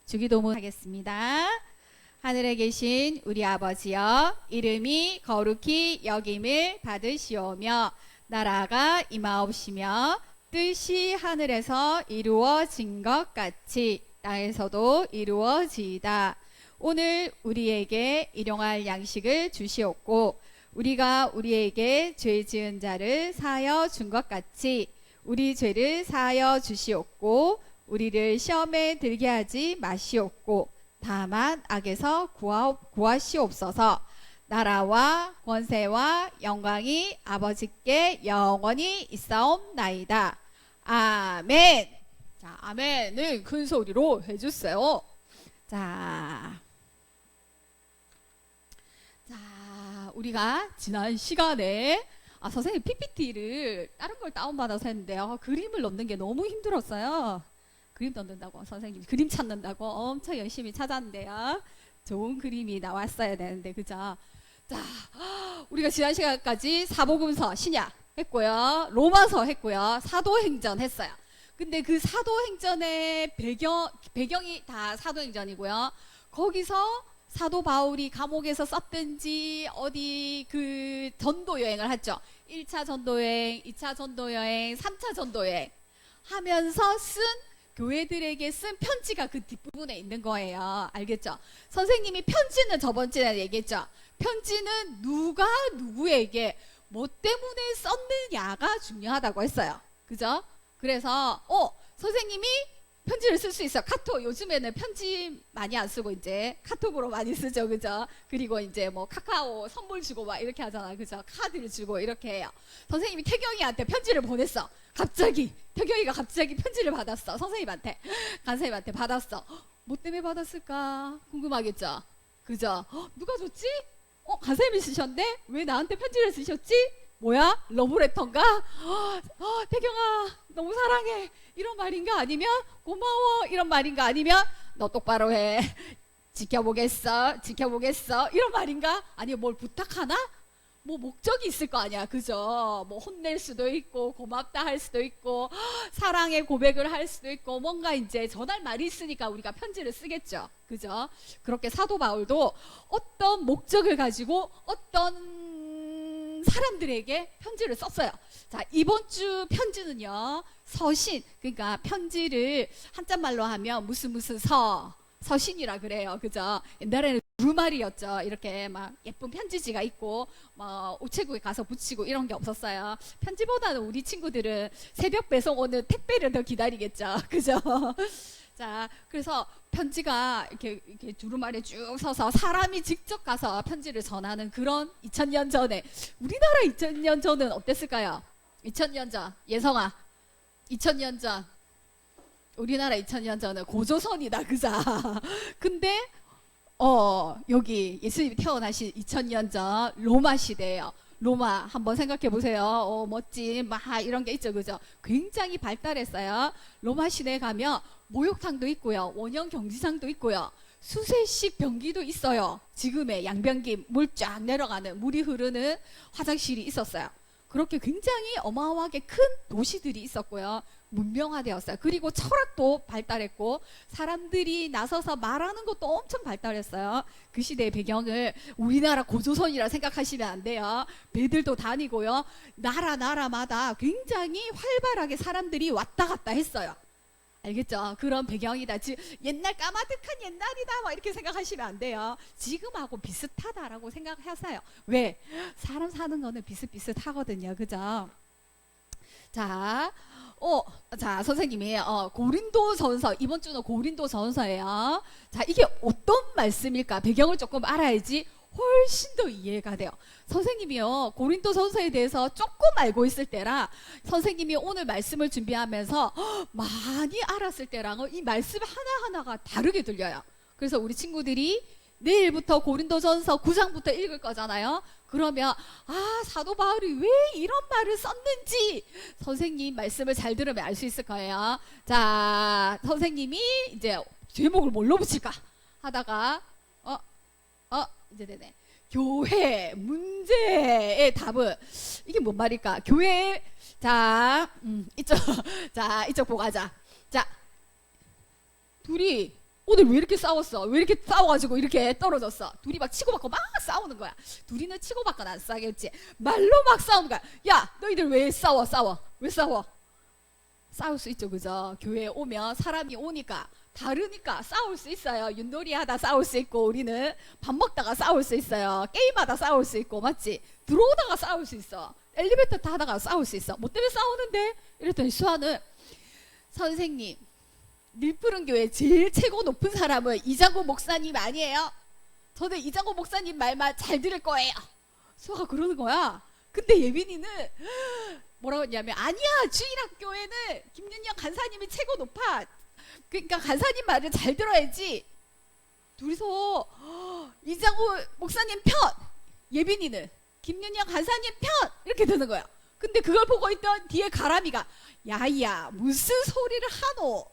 주기도문 하겠습니다. 하늘에 계신 우리 아버지여, 이름이 거룩히 여김을 받으시오며 나라가 임하옵시며 뜻이 하늘에서 이루어진 것 같이 땅에서도 이루어지이다. 오늘 우리에게 일용할 양식을 주시옵고 우리가 우리에게 죄 지은 자를 사하여 준 것 같이 우리 죄를 사하여 주시옵고 우리를 시험에 들게 하지 마시옵고 다만 악에서 구하시옵소서. 나라와 권세와 영광이 아버지께 영원히 있사옵나이다. 아멘. 자, 아멘을 큰 소리로 해주세요. 자, 우리가 지난 시간에 선생님 PPT를 다른 걸 다운받아서 했는데요. 그림을 넣는 게 너무 힘들었어요. 그림 넣는다고 선생님이 그림 찾는다고 엄청 열심히 찾았는데요. 좋은 그림이 나왔어야 되는데, 그죠? 자, 우리가 지난 시간까지 사복음서 신약 했고요, 로마서 했고요, 사도행전 했어요. 근데 그 사도행전의 배경이 다 사도행전이고요. 거기서 사도 바울이 감옥에서 썼든지 어디 그 전도 여행을 했죠. 1차 전도여행, 2차 전도여행, 3차 전도여행 하면서 교회들에게 쓴 편지가 그 뒷부분에 있는 거예요. 알겠죠? 선생님이 편지는 저번 주에 얘기했죠. 편지는 누가 누구에게 뭐 때문에 썼느냐가 중요하다고 했어요. 그죠? 그래서 선생님이 편지를 쓸 수 있어요. 카톡, 요즘에는 편지 많이 안 쓰고 이제 카톡으로 많이 쓰죠. 그죠? 그리고 이제 뭐 카카오 선물 주고 막 이렇게 하잖아. 그죠? 카드를 주고 이렇게 해요. 선생님이 태경이한테 편지를 보냈어. 갑자기 태경이가 갑자기 편지를 받았어. 선생님한테, 간사님한테 받았어. 뭐 때문에 받았을까 궁금하겠죠? 그죠? 누가 줬지? 간사님이 쓰셨는데 왜 나한테 편지를 쓰셨지? 뭐야? 러브레터인가? 태경아 너무 사랑해 이런 말인가? 아니면 고마워 이런 말인가? 아니면 너 똑바로 해 지켜보겠어 이런 말인가? 아니면 뭘 부탁하나? 뭐 목적이 있을 거 아니야. 그죠? 뭐 혼낼 수도 있고 고맙다 할 수도 있고 사랑의 고백을 할 수도 있고 뭔가 이제 전할 말이 있으니까 우리가 편지를 쓰겠죠. 그죠? 그렇게 사도 바울도 어떤 목적을 가지고 어떤 사람들에게 편지를 썼어요. 자, 이번 주 편지는요, 서신, 그러니까 편지를 한자말로 하면 무슨 서신이라 그래요. 그죠? 옛날에는 두루마리였죠. 이렇게 막 예쁜 편지지가 있고 뭐 우체국에 가서 붙이고 이런 게 없었어요. 편지보다는 우리 친구들은 새벽 배송 오는 택배를 더 기다리겠죠. 그죠? 자, 그래서 편지가 이렇게 두루마리에 쭉 서서 사람이 직접 가서 편지를 전하는 그런 2000년 전에, 우리나라 2000년 전은 어땠을까요? 2000년 전, 예성아, 2000년 전, 우리나라 2000년 전은 고조선이다, 그자. 근데 여기 예수님이 태어나신 2000년 전 로마 시대예요. 로마 한번 생각해 보세요. 멋진 막 이런 게 있죠. 그죠? 굉장히 발달했어요. 로마 시대에 가면 목욕탕도 있고요, 원형 경지장도 있고요, 수세식 변기도 있어요. 지금의 양변기 물 쫙 내려가는 물이 흐르는 화장실이 있었어요. 그렇게 굉장히 어마어마하게 큰 도시들이 있었고요, 문명화되었어요. 그리고 철학도 발달했고 사람들이 나서서 말하는 것도 엄청 발달했어요. 그 시대의 배경을 우리나라 고조선이라 생각하시면 안 돼요. 배들도 다니고요, 나라마다 굉장히 활발하게 사람들이 왔다 갔다 했어요. 알겠죠? 그런 배경이다. 옛날 까마득한 옛날이다 막 이렇게 생각하시면 안 돼요. 지금하고 비슷하다라고 생각하세요. 왜? 사람 사는 거는 비슷비슷하거든요. 그죠? 자, 선생님이 고린도전서, 이번 주는 고린도전서예요. 자, 이게 어떤 말씀일까? 배경을 조금 알아야지 훨씬 더 이해가 돼요. 선생님이요, 고린도전서에 대해서 조금 알고 있을 때랑 선생님이 오늘 말씀을 준비하면서 많이 알았을 때랑은 이 말씀 하나하나가 다르게 들려요. 그래서 우리 친구들이 내일부터 고린도전서 9장부터 읽을 거잖아요. 그러면 사도 바울이 왜 이런 말을 썼는지 선생님 말씀을 잘 들으면 알 수 있을 거예요. 자, 선생님이 이제 제목을 뭘로 붙일까 하다가 이제 되네. 교회 문제의 답은 이게 뭔 말일까? 교회, 이쪽 보고 하자. 자, 둘이 오늘 왜 이렇게 싸웠어? 왜 이렇게 싸워가지고 이렇게 떨어졌어? 둘이 막 치고받고 막 싸우는 거야. 둘이는 치고받고는 안 싸겠지. 말로 막 싸우는 거야. 야, 너희들 왜 싸워? 왜 싸워? 싸울 수 있죠, 그죠? 교회에 오면 사람이 오니까 다르니까 싸울 수 있어요. 윷놀이 하다 싸울 수 있고, 우리는 밥 먹다가 싸울 수 있어요. 게임하다 싸울 수 있고, 맞지? 들어오다가 싸울 수 있어. 엘리베이터 타다가 싸울 수 있어. 뭐 때문에 싸우는데? 이랬더니 수아는, 선생님, 밀푸른 교회 제일 최고 높은 사람은 이장고 목사님 아니에요? 저는 이장고 목사님 말만 잘 들을 거예요. 수아가 그러는 거야. 근데 예빈이는 뭐라고 했냐면, 아니야, 주일학교에는 김윤영 간사님이 최고 높아. 그러니까 간사님 말을 잘 들어야지. 둘이서 이장고 목사님 편, 예빈이는 김윤영 간사님 편, 이렇게 되는 거야. 근데 그걸 보고 있던 뒤에 가람이가, 야야, 무슨 소리를 하노?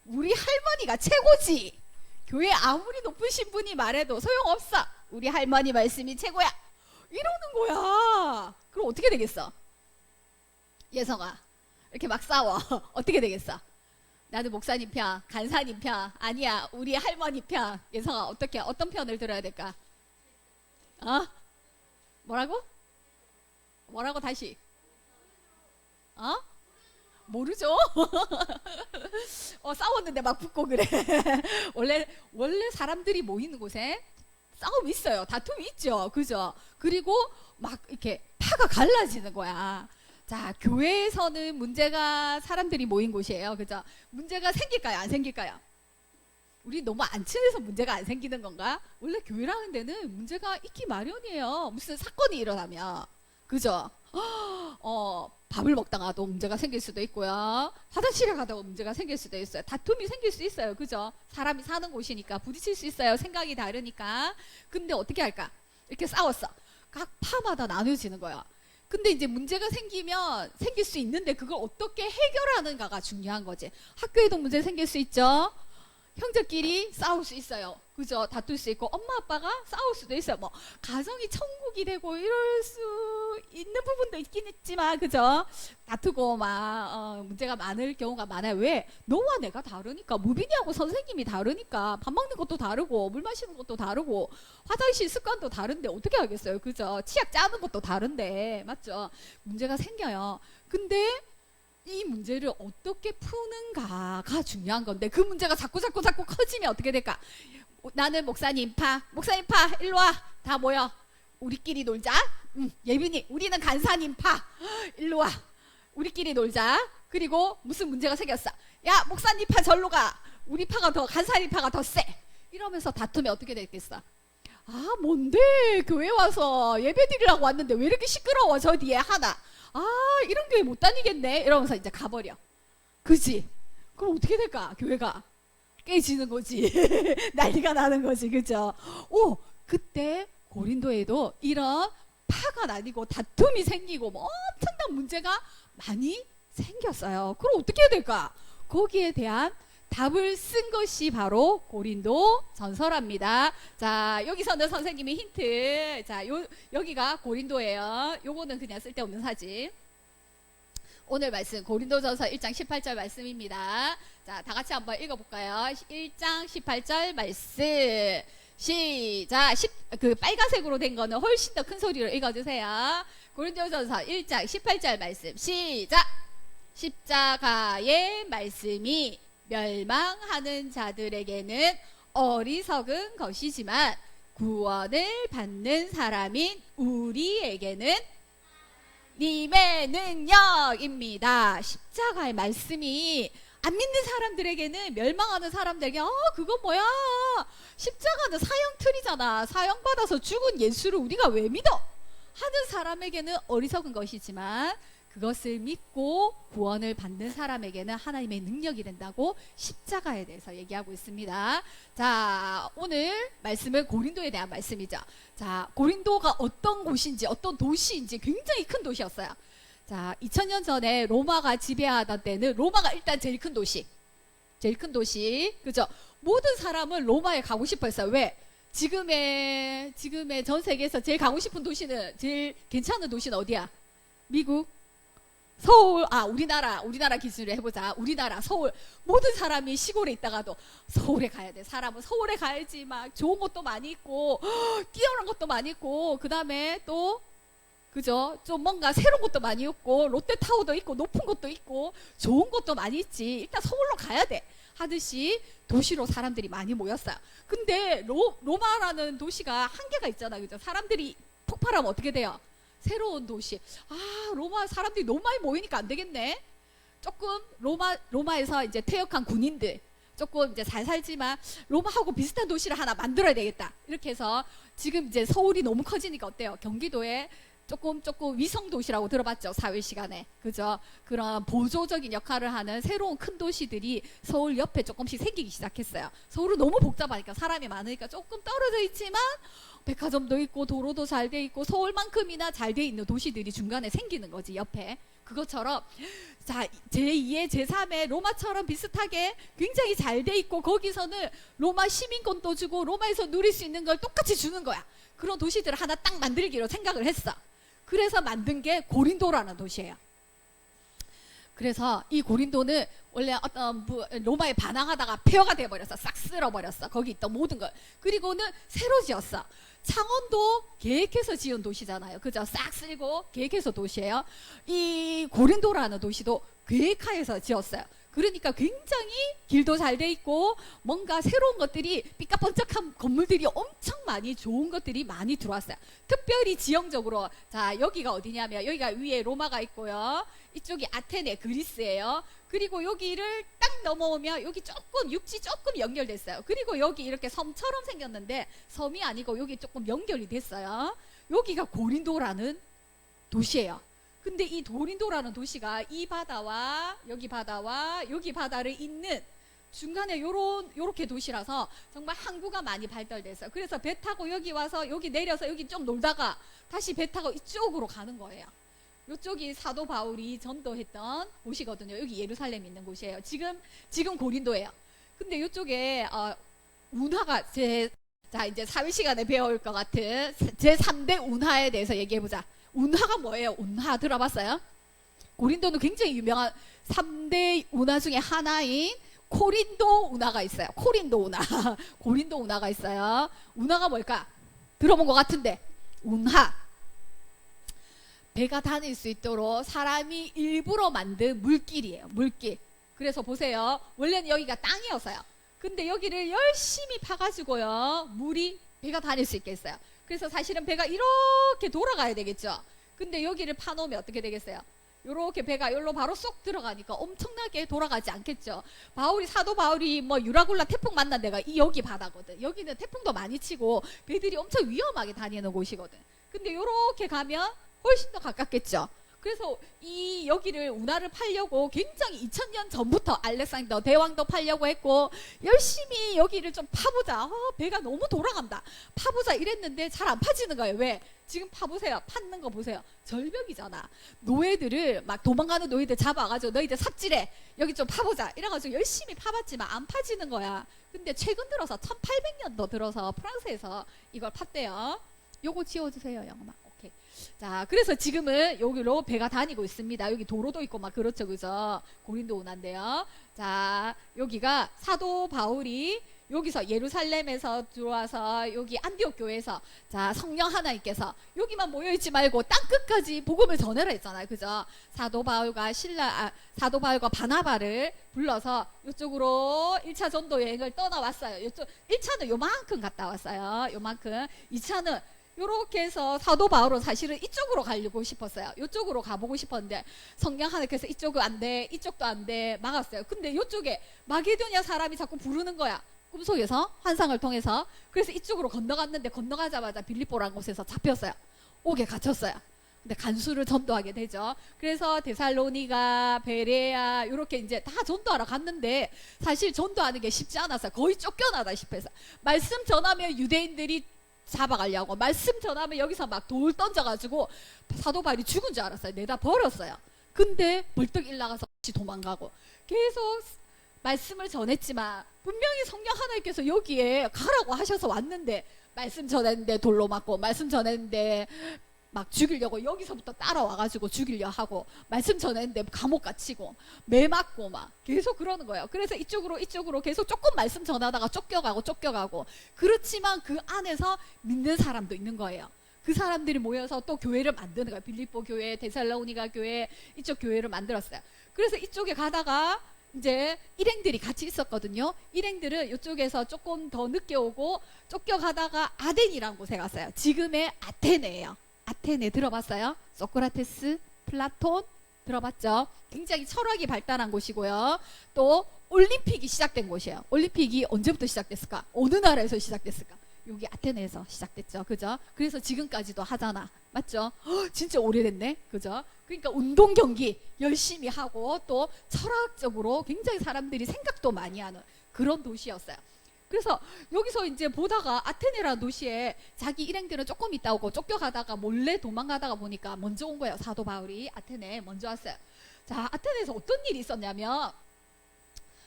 우리 할머니가 최고지. 교회 아무리 높으신 분이 말해도 소용없어. 우리 할머니 말씀이 최고야. 이러는 거야. 그럼 어떻게 되겠어? 예성아, 이렇게 막 싸워. 어떻게 되겠어? 나는 목사님 편, 간사님 편, 아니야, 우리 할머니 편. 예성아, 어떤 편을 들어야 될까? 어? 뭐라고 다시? 어? 모르죠? 싸웠는데 막 붙고 그래. 원래 사람들이 모이는 곳에 싸움이 있어요. 다툼이 있죠. 그죠? 그리고 막 이렇게 파가 갈라지는 거야. 자, 교회에서는 문제가 사람들이 모인 곳이에요. 그죠? 문제가 생길까요? 안 생길까요? 우리 너무 안 친해서 문제가 안 생기는 건가? 원래 교회라는 데는 문제가 있기 마련이에요. 무슨 사건이 일어나면. 그죠? 밥을 먹다가도 문제가 생길 수도 있고요. 화장실에 가다가 문제가 생길 수도 있어요. 다툼이 생길 수 있어요. 그죠? 사람이 사는 곳이니까 부딪힐 수 있어요. 생각이 다르니까. 근데 어떻게 할까? 이렇게 싸웠어. 각 파마다 나눠지는 거야. 근데 이제 문제가 생기면 생길 수 있는데 그걸 어떻게 해결하는가가 중요한 거지. 학교에도 문제 생길 수 있죠. 형제끼리 싸울 수 있어요. 그죠? 다툴 수 있고 엄마 아빠가 싸울 수도 있어요. 뭐 가정이 천국이 되고 이럴 수 있는 부분도 있긴 있지만, 그죠? 다투고 막 문제가 많을 경우가 많아요. 왜? 너와 내가 다르니까. 무빈이하고 선생님이 다르니까. 밥 먹는 것도 다르고 물 마시는 것도 다르고 화장실 습관도 다른데 어떻게 하겠어요? 그죠? 치약 짜는 것도 다른데, 맞죠? 문제가 생겨요. 근데 이 문제를 어떻게 푸는가가 중요한 건데, 그 문제가 자꾸 커지면 어떻게 될까? 나는 목사님 파 일로 와. 다 모여. 우리끼리 놀자. 예빈이, 우리는 간사님 파 일로 와. 우리끼리 놀자. 그리고 무슨 문제가 생겼어. 야, 목사님 파 절로 가. 우리 파가 더, 간사님 파가 더 세. 이러면서 다투면 어떻게 되겠어? 아, 뭔데 교회 와서 예배 드리려고 왔는데 왜 이렇게 시끄러워, 저 뒤에 하나. 아, 이런 교회 못 다니겠네. 이러면서 이제 가버려. 그지? 그럼 어떻게 될까? 교회가 깨지는 거지. 난리가 나는 거지. 그죠? 그때 고린도에도 이런 파가 나뉘고 다툼이 생기고 뭐 엄청난 문제가 많이 생겼어요. 그럼 어떻게 해야 될까? 거기에 대한 답을 쓴 것이 바로 고린도 전서랍니다. 자, 여기서는 선생님이 힌트. 자, 여기가 고린도예요. 요거는 그냥 쓸데없는 사진. 오늘 말씀 고린도전서 1장 18절 말씀입니다. 자, 다 같이 한번 읽어볼까요? 1장 18절 말씀. 시작. 그 빨간색으로 된 거는 훨씬 더 큰 소리로 읽어주세요. 고린도전서 1장 18절 말씀. 시작. 십자가의 말씀이 멸망하는 자들에게는 어리석은 것이지만 구원을 받는 사람인 우리에게는 님의 능력입니다. 십자가의 말씀이 안 믿는 사람들에게는, 멸망하는 사람들에게 그건 뭐야? 십자가는 사형틀이잖아. 사형받아서 죽은 예수를 우리가 왜 믿어? 하는 사람에게는 어리석은 것이지만 그것을 믿고 구원을 받는 사람에게는 하나님의 능력이 된다고 십자가에 대해서 얘기하고 있습니다. 자, 오늘 말씀은 고린도에 대한 말씀이죠. 자, 고린도가 어떤 곳인지, 어떤 도시인지 굉장히 큰 도시였어요. 자, 2000년 전에 로마가 지배하던 때는 로마가 일단 제일 큰 도시. 그죠? 모든 사람은 로마에 가고 싶어 했어요. 왜? 지금의 전 세계에서 제일 가고 싶은 도시는, 제일 괜찮은 도시는 어디야? 미국? 서울, 우리나라 기준으로 해보자. 우리나라 서울, 모든 사람이 시골에 있다가도 서울에 가야 돼. 사람은 서울에 가야지. 막 좋은 것도 많이 있고 뛰어난 것도 많이 있고, 그 다음에 또 그죠? 좀 뭔가 새로운 것도 많이 있고, 롯데타워도 있고, 높은 것도 있고, 좋은 것도 많이 있지. 일단 서울로 가야 돼 하듯이 도시로 사람들이 많이 모였어요. 근데 로마라는 도시가 한계가 있잖아요. 그죠? 사람들이 폭발하면 어떻게 돼요? 새로운 도시. 로마 사람들이 너무 많이 모이니까 안 되겠네. 조금 로마에서 이제 퇴역한 군인들 조금 이제 잘 살지만 로마하고 비슷한 도시를 하나 만들어야 되겠다. 이렇게 해서 지금 이제 서울이 너무 커지니까 어때요? 경기도에 조금 위성 도시라고 들어봤죠? 4일 시간에. 그죠? 그런 보조적인 역할을 하는 새로운 큰 도시들이 서울 옆에 조금씩 생기기 시작했어요. 서울은 너무 복잡하니까 사람이 많으니까 조금 떨어져 있지만 백화점도 있고 도로도 잘 돼 있고 서울만큼이나 잘 돼 있는 도시들이 중간에 생기는 거지, 옆에. 그것처럼 자, 제2의 제3의 로마처럼 비슷하게 굉장히 잘 돼 있고, 거기서는 로마 시민권도 주고 로마에서 누릴 수 있는 걸 똑같이 주는 거야. 그런 도시들을 하나 딱 만들기로 생각을 했어. 그래서 만든 게 고린도라는 도시예요. 그래서 이 고린도는 원래 어떤 로마에 반항하다가 폐허가 돼버렸어. 싹 쓸어버렸어. 거기 있던 모든 걸. 그리고는 새로 지었어. 창원도 계획해서 지은 도시잖아요. 그죠? 싹 쓸고 계획해서 도시예요. 이 고린도라는 도시도 계획하에서 지었어요. 그러니까 굉장히 길도 잘 돼 있고 뭔가 새로운 것들이 삐까뻔쩍한 건물들이 엄청 많이, 좋은 것들이 많이 들어왔어요. 특별히 지형적으로 자, 여기가 어디냐면 여기가 위에 로마가 있고요. 이쪽이 아테네, 그리스예요. 그리고 여기를 딱 넘어오면 여기 조금 육지 조금 연결됐어요. 그리고 여기 이렇게 섬처럼 생겼는데 섬이 아니고 여기 조금 연결이 됐어요. 여기가 고린도라는 도시예요. 근데 이 고린도라는 도시가 이 바다와 여기 바다를 잇는 중간에 요렇게 도시라서 정말 항구가 많이 발달됐어요. 그래서 배 타고 여기 와서 여기 내려서 여기 좀 놀다가 다시 배 타고 이쪽으로 가는 거예요. 이쪽이 사도 바울이 전도했던 곳이거든요. 여기 예루살렘 있는 곳이에요. 지금 고린도예요. 근데 이쪽에 운하가 자, 이제 4일 시간에 배울 것 같은 제3대 운하에 대해서 얘기해보자. 운하가 뭐예요? 운하 들어봤어요? 고린도는 굉장히 유명한 3대 운하 중에 하나인 코린도 운하가 있어요. 코린도 운하. 고린도 운하가 있어요. 운하가 뭘까? 들어본 것 같은데. 운하. 배가 다닐 수 있도록 사람이 일부러 만든 물길이에요. 물길. 그래서 보세요. 원래는 여기가 땅이었어요. 근데 여기를 열심히 파가지고요, 배가 다닐 수 있게 했어요. 그래서 사실은 배가 이렇게 돌아가야 되겠죠. 근데 여기를 파놓으면 어떻게 되겠어요? 요렇게 배가 여기로 바로 쏙 들어가니까 엄청나게 돌아가지 않겠죠. 사도 바울이 뭐 유라굴라 태풍 만난 데가 여기 바다거든. 여기는 태풍도 많이 치고 배들이 엄청 위험하게 다니는 곳이거든. 근데 요렇게 가면 훨씬 더 가깝겠죠. 그래서 여기를 운하를 팔려고 굉장히 2000년 전부터 알렉산더 대왕도 팔려고 했고 열심히 여기를 좀 파보자. 배가 너무 돌아간다. 파보자 이랬는데 잘 안 파지는 거예요. 왜? 지금 파보세요. 팠는 거 보세요. 절벽이잖아. 막 도망가는 노예들 잡아가지고 너희들 삽질해. 여기 좀 파보자. 이래가지고 열심히 파봤지만 안 파지는 거야. 근데 최근 들어서 1800년도 들어서 프랑스에서 이걸 팠대요. 요거 지워주세요, 영어만. 오케이. 자, 그래서 지금은 여기로 배가 다니고 있습니다. 여기 도로도 있고 막 그렇죠, 그죠? 고린도 운하인데요. 자, 여기가 사도 바울이 여기서 예루살렘에서 들어와서 여기 안디옥 교회에서 자, 성령 하나님께서 여기만 모여있지 말고 땅 끝까지 복음을 전해라 했잖아요, 그죠? 사도 바울과 바나바를 불러서 이쪽으로 1차 전도 여행을 떠나왔어요. 1차는 요만큼 갔다 왔어요. 요만큼. 2차는 요렇게 해서 사도 바울은 사실은 이쪽으로 가려고 싶었어요. 이쪽으로 가보고 싶었는데 성령 하나님께서 이쪽은 안 돼, 이쪽도 안 돼 막았어요. 근데 이쪽에 마게도냐 사람이 자꾸 부르는 거야. 꿈속에서 환상을 통해서. 그래서 이쪽으로 건너갔는데 건너가자마자 빌립보라는 곳에서 잡혔어요. 옥에 갇혔어요. 근데 간수를 전도하게 되죠. 그래서 데살로니가, 베레아 이렇게 이제 다 전도하러 갔는데 사실 전도하는 게 쉽지 않았어요. 거의 쫓겨나다시피 해서 말씀 전하면 유대인들이 잡아가려고, 말씀 전하면 여기서 막 돌 던져가지고 사도 바울이 죽은 줄 알았어요. 내다 버렸어요. 근데 벌떡 일나가서 도망가고 계속 말씀을 전했지만 분명히 성령 하나님께서 여기에 가라고 하셔서 왔는데 말씀 전했는데 돌로 맞고, 말씀 전했는데 막 죽이려고 여기서부터 따라와가지고 죽이려 하고 말씀 전했는데 감옥 갇히고 매 맞고 막 계속 그러는 거예요. 그래서 이쪽으로 계속 조금 말씀 전하다가 쫓겨가고 그렇지만 그 안에서 믿는 사람도 있는 거예요. 그 사람들이 모여서 또 교회를 만드는 거예요. 빌립보 교회, 데살로니가 교회, 이쪽 교회를 만들었어요. 그래서 이쪽에 가다가 이제 일행들이 같이 있었거든요. 일행들은 이쪽에서 조금 더 늦게 오고 쫓겨가다가 아덴이라는 곳에 갔어요. 지금의 아테네예요. 아테네 들어봤어요? 소크라테스, 플라톤 들어봤죠? 굉장히 철학이 발달한 곳이고요. 또 올림픽이 시작된 곳이에요. 올림픽이 언제부터 시작됐을까? 어느 나라에서 시작됐을까? 여기 아테네에서 시작됐죠. 그죠? 그래서 지금까지도 하잖아. 맞죠? 진짜 오래됐네. 그죠? 그러니까 운동 경기 열심히 하고 또 철학적으로 굉장히 사람들이 생각도 많이 하는 그런 도시였어요. 그래서 여기서 이제 보다가 아테네라는 도시에 자기 일행들은 조금 있다 오고 쫓겨가다가 몰래 도망가다가 보니까 먼저 온 거예요. 사도 바울이 아테네에 먼저 왔어요. 자, 아테네에서 어떤 일이 있었냐면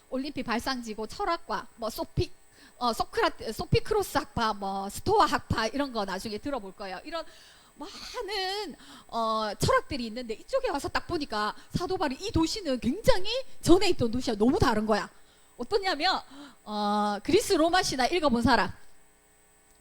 올림픽 발상지고 철학과 뭐 소피크로스 학파, 뭐 스토아 학파 이런 거 나중에 들어볼 거예요. 이런 많은 철학들이 있는데 이쪽에 와서 딱 보니까 사도 바울이 이 도시는 굉장히 전에 있던 도시와 너무 다른 거야. 어떠냐면 그리스 로마 신화 읽어본 사람.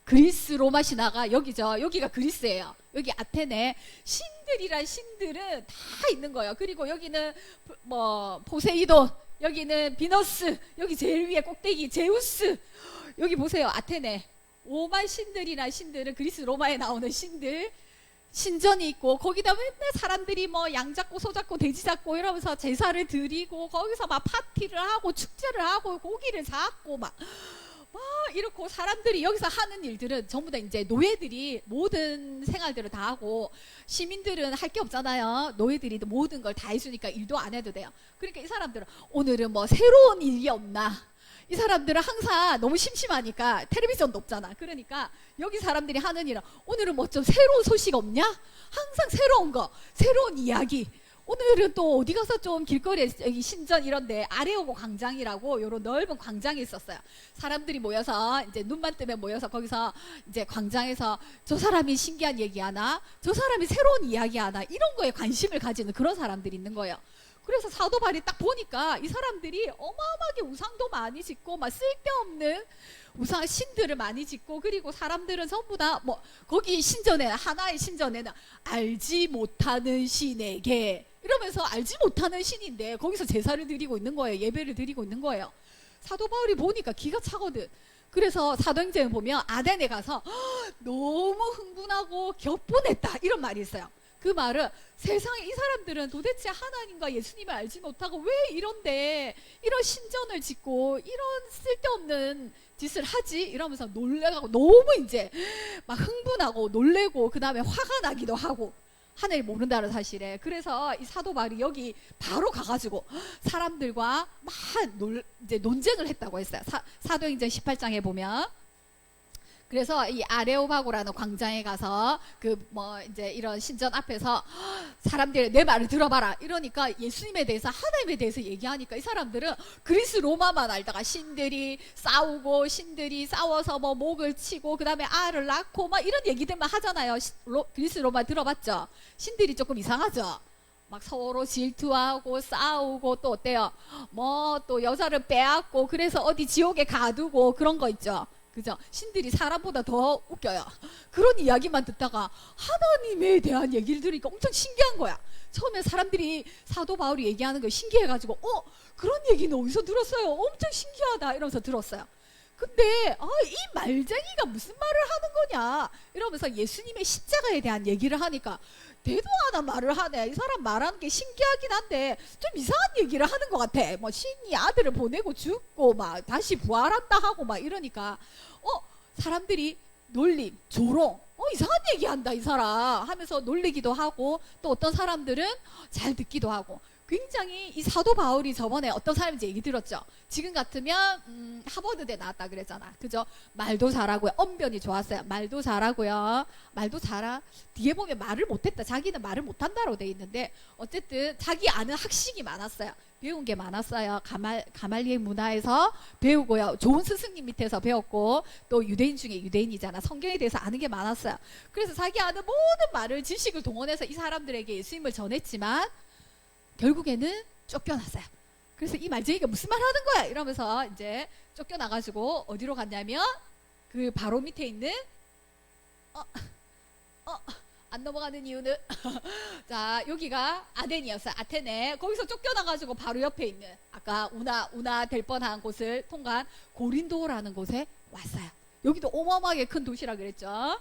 그리스 로마 신화가 여기죠. 여기가 그리스예요. 여기 아테네 신들이란 신들은 다 있는 거예요. 그리고 여기는 뭐 포세이돈, 여기는 비너스, 여기 제일 위에 꼭대기 제우스. 여기 보세요. 아테네 오만 신들이나 신들은 그리스 로마에 나오는 신들 신전이 있고 거기다 맨날 사람들이 뭐 양 잡고 소 잡고 돼지 잡고 이러면서 제사를 드리고 거기서 막 파티를 하고 축제를 하고 고기를 잡고 막 이렇고 사람들이 여기서 하는 일들은 전부 다 이제 노예들이 모든 생활들을 다 하고 시민들은 할 게 없잖아요. 노예들이 모든 걸 다 해주니까 일도 안 해도 돼요. 그러니까 이 사람들은 오늘은 뭐 새로운 일이 없나. 이 사람들은 항상 너무 심심하니까 텔레비전도 없잖아. 그러니까 여기 사람들이 하는 일은 오늘은 뭐 좀 새로운 소식 없냐? 항상 새로운 거, 새로운 이야기. 오늘은 또 어디 가서 좀 길거리에 여기 신전 이런데 아레오고 광장이라고 요런 넓은 광장이 있었어요. 사람들이 모여서 이제 눈만 뜨면 모여서 거기서 이제 광장에서 저 사람이 신기한 얘기 하나, 저 사람이 새로운 이야기 하나 이런 거에 관심을 가지는 그런 사람들이 있는 거예요. 그래서 사도 바울이 딱 보니까 이 사람들이 어마어마하게 우상도 많이 짓고 막 쓸데없는 우상 신들을 많이 짓고 그리고 사람들은 전부 다 뭐 거기 신전에는 하나의 신전에는 알지 못하는 신에게 이러면서 알지 못하는 신인데 거기서 제사를 드리고 있는 거예요. 예배를 드리고 있는 거예요. 사도 바울이 보니까 기가 차거든. 그래서 사도행전을 보면 아덴에 가서 너무 흥분하고 격분했다 이런 말이 있어요. 그 말은 세상에 이 사람들은 도대체 하나님과 예수님을 알지 못하고 왜 이런데 이런 신전을 짓고 이런 쓸데없는 짓을 하지? 이러면서 놀래가고 너무 이제 막 흥분하고 놀래고 그 다음에 화가 나기도 하고 하늘 모른다는 사실에. 그래서 이 사도 바울이 여기 바로 가가지고 사람들과 막 이제 논쟁을 했다고 했어요. 사도행전 18장에 보면. 그래서 이 아레오바고라는 광장에 가서 그 뭐 이제 이런 신전 앞에서 사람들이 내 말을 들어봐라 이러니까 예수님에 대해서 하나님에 대해서 얘기하니까 이 사람들은 그리스 로마만 알다가 신들이 싸우고 신들이 싸워서 뭐 목을 치고 그 다음에 알을 낳고 막 이런 얘기들만 하잖아요. 그리스 로마 들어봤죠? 신들이 조금 이상하죠? 막 서로 질투하고 싸우고 또 어때요? 뭐 또 여자를 빼앗고 그래서 어디 지옥에 가두고 그런 거 있죠? 그죠? 신들이 사람보다 더 웃겨요. 그런 이야기만 듣다가 하나님에 대한 얘기를 들으니까 엄청 신기한 거야. 처음에 사람들이 사도 바울이 얘기하는 거 신기해가지고 그런 얘기는 어디서 들었어요? 엄청 신기하다 이러면서 들었어요. 근데 이 말쟁이가 무슨 말을 하는 거냐 이러면서 예수님의 십자가에 대한 얘기를 하니까 대도 않아 말을 하네. 이 사람 말하는 게 신기하긴 한데 좀 이상한 얘기를 하는 것 같아. 뭐 신이 아들을 보내고 죽고 막 다시 부활한다 하고 막 이러니까 사람들이 놀림, 조롱 이상한 얘기한다 이 사람 하면서 놀리기도 하고 또 어떤 사람들은 잘 듣기도 하고 굉장히 이 사도 바울이 저번에 어떤 사람인지 얘기 들었죠. 지금 같으면 하버드대 나왔다 그랬잖아. 그죠? 말도 잘하고요. 언변이 좋았어요. 말도 잘하고요. 말도 잘하. 뒤에 보면 말을 못했다. 자기는 말을 못한다로 돼 있는데 어쨌든 자기 아는 학식이 많았어요. 배운 게 많았어요. 가말리엘 문화에서 배우고요. 좋은 스승님 밑에서 배웠고, 또 유대인 중에 유대인이잖아. 성경에 대해서 아는 게 많았어요. 그래서 자기 아는 모든 말을, 지식을 동원해서 이 사람들에게 예수님을 전했지만 결국에는 쫓겨났어요. 그래서 이 말쟁이가 무슨 말 하는 거야 이러면서 이제 쫓겨나가지고 어디로 갔냐면 그 바로 밑에 있는 안 넘어가는 이유는 자, 여기가 아덴이었어요. 아테네. 거기서 쫓겨나가지고 바로 옆에 있는 아까 운하 될 뻔한 곳을 통과한 고린도라는 곳에 왔어요. 여기도 어마어마하게 큰 도시라 그랬죠.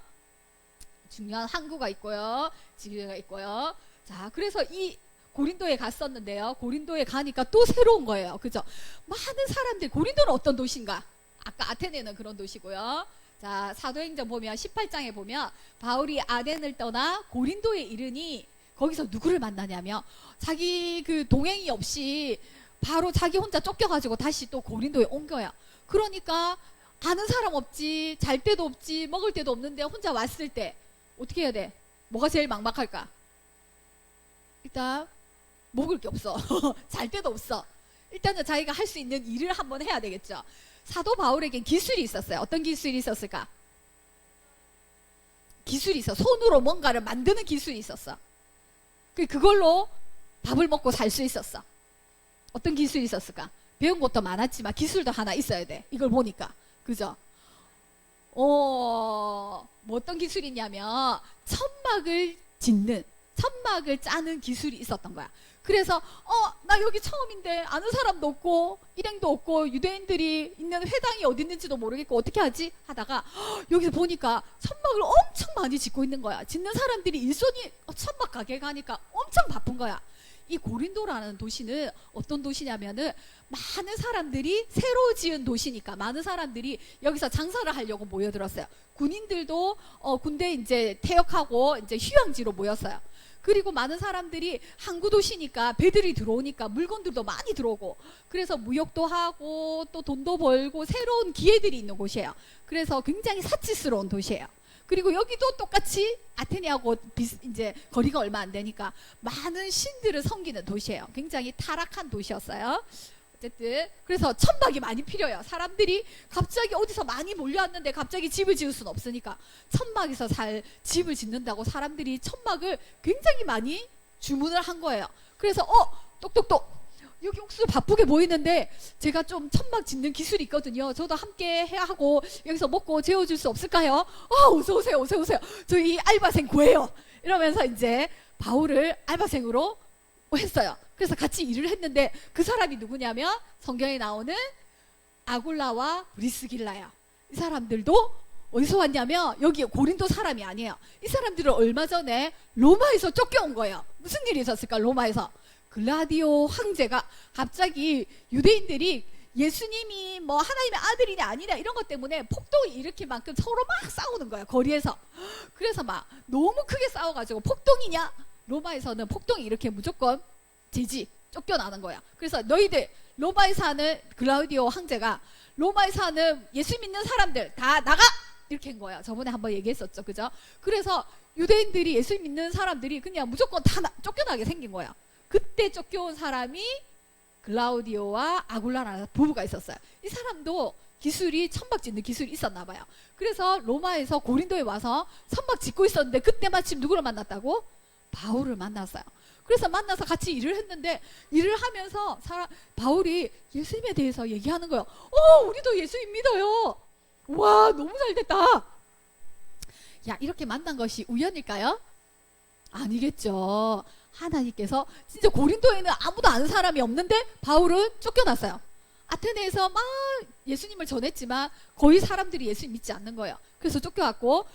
중요한 항구가 있고요, 지리가 있고요. 자, 그래서 이 고린도에 갔었는데요. 고린도에 가니까 또 새로운 거예요. 그죠? 많은 사람들, 고린도는 어떤 도시인가? 아까 아테네는 그런 도시고요. 자, 사도행전 보면 18장에 보면 바울이 아덴을 떠나 고린도에 이르니 거기서 누구를 만나냐면 자기 그 동행이 없이 바로 자기 혼자 쫓겨가지고 다시 또 고린도에 온 거야. 그러니까 아는 사람 없지, 잘 데도 없지, 먹을 데도 없는데 혼자 왔을 때 어떻게 해야 돼? 뭐가 제일 막막할까? 일단 먹을 게 없어. 잘 데도 없어. 일단은 자기가 할 수 있는 일을 한번 해야 되겠죠. 사도 바울에겐 기술이 있었어요. 어떤 기술이 있었을까? 기술이 있어. 손으로 뭔가를 만드는 기술이 있었어. 그걸로 밥을 먹고 살 수 있었어. 어떤 기술이 있었을까? 배운 것도 많았지만 기술도 하나 있어야 돼. 이걸 보니까. 그죠? 뭐 어떤 기술이 있냐면 천막을 짓는, 천막을 짜는 기술이 있었던 거야. 그래서 나 여기 처음인데 아는 사람도 없고 일행도 없고 유대인들이 있는 회당이 어디 있는지도 모르겠고 어떻게 하지? 하다가 여기서 보니까 천막을 엄청 많이 짓고 있는 거야. 짓는 사람들이 일손이 천막 가게 가니까 엄청 바쁜 거야. 이 고린도라는 도시는 어떤 도시냐면은 많은 사람들이 새로 지은 도시니까 많은 사람들이 여기서 장사를 하려고 모여들었어요. 군인들도 군대 이제 퇴역하고 이제 휴양지로 모였어요. 그리고 많은 사람들이 항구 도시니까 배들이 들어오니까 물건들도 많이 들어오고, 그래서 무역도 하고 또 돈도 벌고 새로운 기회들이 있는 곳이에요. 그래서 굉장히 사치스러운 도시예요. 그리고 여기도 똑같이 아테네하고 이제 거리가 얼마 안 되니까 많은 신들을 섬기는 도시예요. 굉장히 타락한 도시였어요. 어쨌든 그래서 천막이 많이 필요해요. 사람들이 갑자기 어디서 많이 몰려왔는데 갑자기 집을 지을 수는 없으니까 천막에서 집을 짓는다고 사람들이 천막을 굉장히 많이 주문을 한 거예요. 그래서 똑똑똑, 여기 옥수 바쁘게 보이는데 제가 좀 천막 짓는 기술이 있거든요. 저도 함께 해야 하고 여기서 먹고 재워줄 수 없을까요? 어서 오세요, 어서 오세요. 저희 알바생 구해요. 이러면서 이제 바울을 알바생으로 했어요. 그래서 같이 일을 했는데 그 사람이 누구냐면 성경에 나오는 아굴라와 브리스길라야. 이 사람들도 어디서 왔냐면 여기 고린도 사람이 아니에요. 이 사람들은 얼마 전에 로마에서 쫓겨온 거예요. 무슨 일이 있었을까? 로마에서 글라디오 황제가 갑자기 유대인들이 예수님이 뭐 하나님의 아들이냐 아니냐 이런 것 때문에 폭동이 일으킬 만큼 서로 막 싸우는 거예요. 거리에서. 그래서 막 너무 크게 싸워가지고 폭동이냐? 로마에서는 폭동이 이렇게 무조건 제지, 쫓겨나는 거야. 그래서 너희들 로마에 사는 글라우디오 황제가 로마에 사는 예수 믿는 사람들 다 나가! 이렇게 한 거야. 저번에 한번 얘기했었죠. 그죠? 그래서 유대인들이 예수 믿는 사람들이 그냥 무조건 다 쫓겨나게 생긴 거야. 그때 쫓겨온 사람이 글라우디오와 아굴라라는 부부가 있었어요. 이 사람도 기술이 천막 짓는 기술이 있었나 봐요. 그래서 로마에서 고린도에 와서 천막 짓고 있었는데 그때 마침 누구를 만났다고? 바울을 만났어요. 그래서 만나서 같이 일을 했는데 일을 하면서 바울이 예수님에 대해서 얘기하는 거예요. 우리도 예수님 믿어요. 와, 너무 잘 됐다. 야, 이렇게 만난 것이 우연일까요? 아니겠죠. 하나님께서 진짜 고린도에는 아무도 아는 사람이 없는데 바울은 쫓겨났어요. 아테네에서 막 예수님을 전했지만 거의 사람들이 예수님 믿지 않는 거예요. 그래서 쫓겨왔고